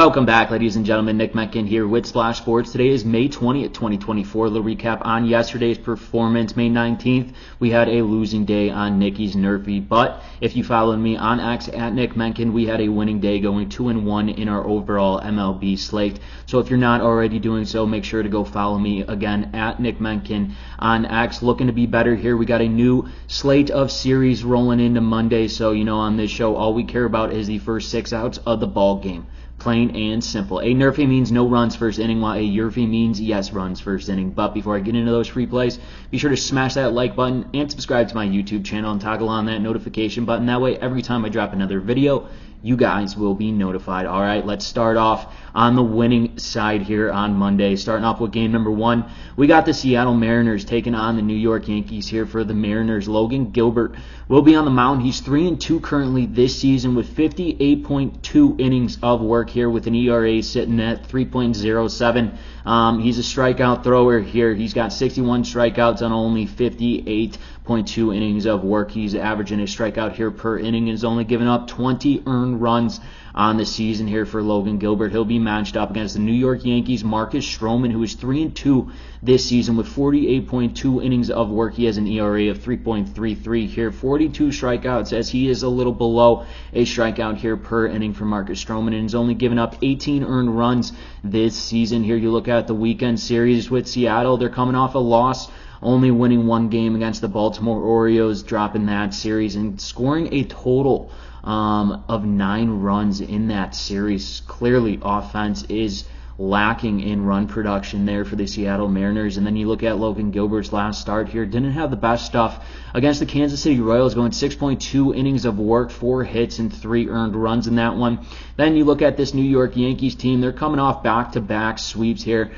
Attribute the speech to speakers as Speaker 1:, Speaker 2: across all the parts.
Speaker 1: Welcome back, ladies and gentlemen. Nick Menken here with Splash Sports. Today is May 20th, 2024. A little recap on yesterday's performance. May 19th, we had a losing day on Nicky's NRFI. But if you followed me on X at Nick Menken, we had a winning day, going 2-1 in our overall MLB slate. So if you're not already doing so, make sure to go follow me again at Nick Menken on X. Looking to be better here. We got a new slate of series rolling into Monday. So, on this show, all we care about is the first 6 outs of the ball game. Plain and simple. A NRFI means no runs first inning, while a YRFI means yes runs first inning. But before I get into those free plays, be sure to smash that like button and subscribe to my YouTube channel and toggle on that notification button. That way, every time I drop another video, you guys will be notified. All right, let's start off on the winning side here on Monday. Starting off with game number 1, we got the Seattle Mariners taking on the New York Yankees here. For the Mariners, Logan Gilbert will be on the mound. He's 3-2 currently this season with 58.2 innings of work here, with an ERA sitting at 3.07. He's a strikeout thrower here. He's got 61 strikeouts on only 58.2 innings of work. He's averaging a strikeout here per inning and is only giving up 20 earned runs on the season here for Logan Gilbert. He'll be matched up against the New York Yankees' Marcus Stroman, who is 3-2 this season with 48.2 innings of work. He has an ERA of 3.33 here, 42 strikeouts, as he is a little below a strikeout here per inning for Marcus Stroman, and is only given up 18 earned runs this season. Here you look at the weekend series with Seattle. They're coming off a loss, only winning 1 game against the Baltimore Orioles, dropping that series and scoring a total of 9 runs in that series. Clearly, offense is lacking in run production there for the Seattle Mariners. And then you look at Logan Gilbert's last start here. Didn't have the best stuff against the Kansas City Royals, going 6.2 innings of work, 4 hits, and 3 earned runs in that one. Then you look at this New York Yankees team. They're coming off back-to-back sweeps here,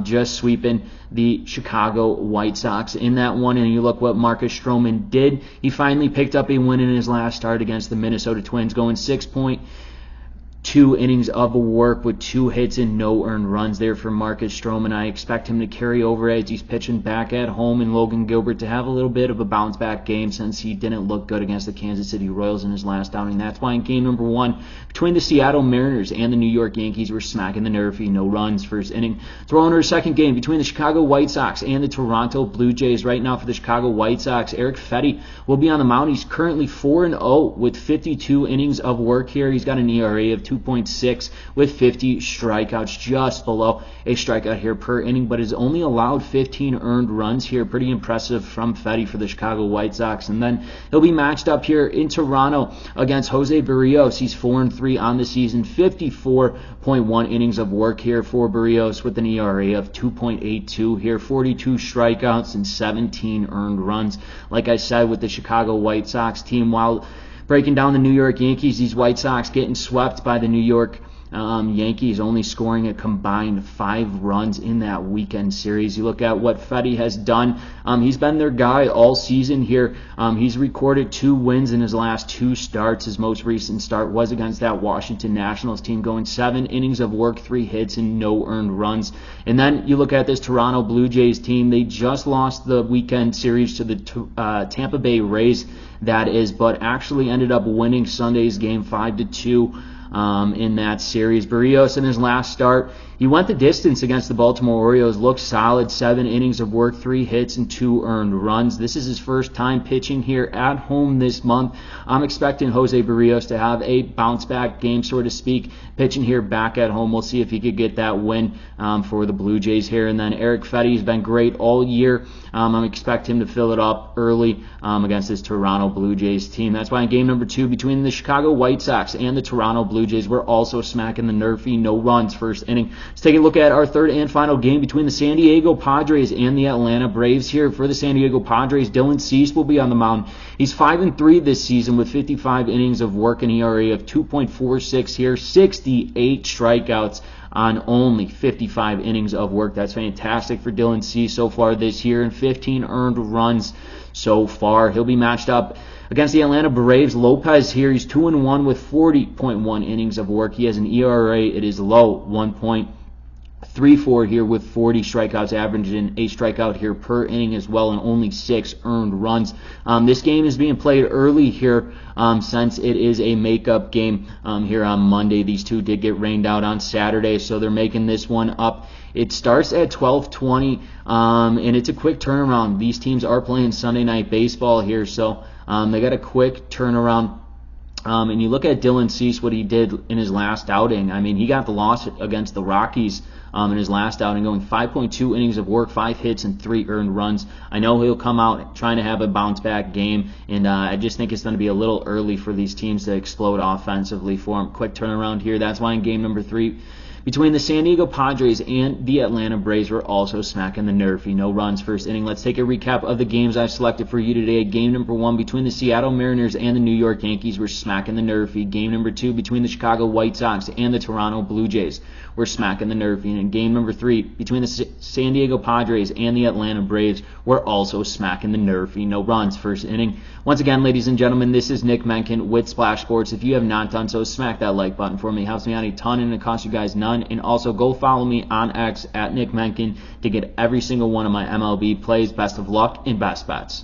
Speaker 1: just sweeping the Chicago White Sox in that one. And you look what Marcus Stroman did. He finally picked up a win in his last start against the Minnesota Twins, going 6.2 innings of work with 2 hits and no earned runs there for Marcus Stroman. I expect him to carry over as he's pitching back at home, and Logan Gilbert to have a little bit of a bounce back game, since he didn't look good against the Kansas City Royals in his last outing. That's why in game number 1 between the Seattle Mariners and the New York Yankees, we're smacking the NRFI, no runs first inning. Throwing our second game between the Chicago White Sox and the Toronto Blue Jays. Right now for the Chicago White Sox, Eric Fetty will be on the mound. He's currently 4-0 with 52 innings of work here. He's got an ERA of 2.6 with 50 strikeouts, just below a strikeout here per inning, but has only allowed 15 earned runs here. Pretty impressive from Fetty for the Chicago White Sox. And then he'll be matched up here in Toronto against Jose Barrios. He's 4-3 on the season, 54.1 innings of work here for Barrios, with an ERA of 2.82 here, 42 strikeouts and 17 earned runs. Like I said, with the Chicago White Sox team, while breaking down the New York Yankees, these White Sox getting swept by the New York Yankees, only scoring a combined 5 runs in that weekend series. You look at what Fetty has done. He's been their guy all season here. He's recorded 2 wins in his last 2 starts. His most recent start was against that Washington Nationals team, going 7 innings of work, 3 hits, and no earned runs. And then you look at this Toronto Blue Jays team. They just lost the weekend series to the Tampa Bay Rays, that is, but actually ended up winning Sunday's game 5-2. In that series. Barrios in his last start, he went the distance against the Baltimore Orioles, looked solid, 7 innings of work, 3 hits, and 2 earned runs. This is his first time pitching here at home this month. I'm expecting Jose Barrios to have a bounce-back game, so to speak, pitching here back at home. We'll see if he could get that win for the Blue Jays here. And then Eric Fetty has been great all year. I'm expecting him to fill it up early against this Toronto Blue Jays team. That's why in game number 2 between the Chicago White Sox and the Toronto Blue Jays, we're also smacking the NRFI, no runs first inning. Let's take a look at our third and final game between the San Diego Padres and the Atlanta Braves. Here for the San Diego Padres, Dylan Cease will be on the mound. He's 5-3 this season with 55 innings of work, and ERA of 2.46 here, 68 strikeouts on only 55 innings of work. That's fantastic for Dylan Cease so far this year, and 15 earned runs so far. He'll be matched up against the Atlanta Braves. Lopez here, he's 2-1 with 40.1 innings of work. He has an ERA, it is low, 1.3. 3-4 here with 40 strikeouts, averaging a strikeout here per inning as well, and only 6 earned runs. This game is being played early here since it is a makeup game here on Monday. These two did get rained out on Saturday, so they're making this one up. It starts at 12:20, and it's a quick turnaround. These teams are playing Sunday Night Baseball here, so they got a quick turnaround. And you look at Dylan Cease, what he did in his last outing. I mean, he got the loss against the Rockies in his last outing, going 5.2 innings of work, 5 hits, and 3 earned runs. I know he'll come out trying to have a bounce-back game, and I just think it's going to be a little early for these teams to explode offensively for him. Quick turnaround here. That's why in game number 3, between the San Diego Padres and the Atlanta Braves, we're also smacking the NRFI. No runs first inning. Let's take a recap of the games I've selected for you today. Game number 1 between the Seattle Mariners and the New York Yankees, we're smacking the NRFI. Game number 2 between the Chicago White Sox and the Toronto Blue Jays, we're smacking the NRFI. And in game number 3 between the San Diego Padres and the Atlanta Braves, we're also smacking the NRFI. No runs first inning. Once again, ladies and gentlemen, this is Nick Menken with Splash Sports. If you have not done so, smack that like button for me. It helps me out a ton and it costs you guys none. And also go follow me on X at Nick Menken to get every single one of my MLB plays. Best of luck and best bets.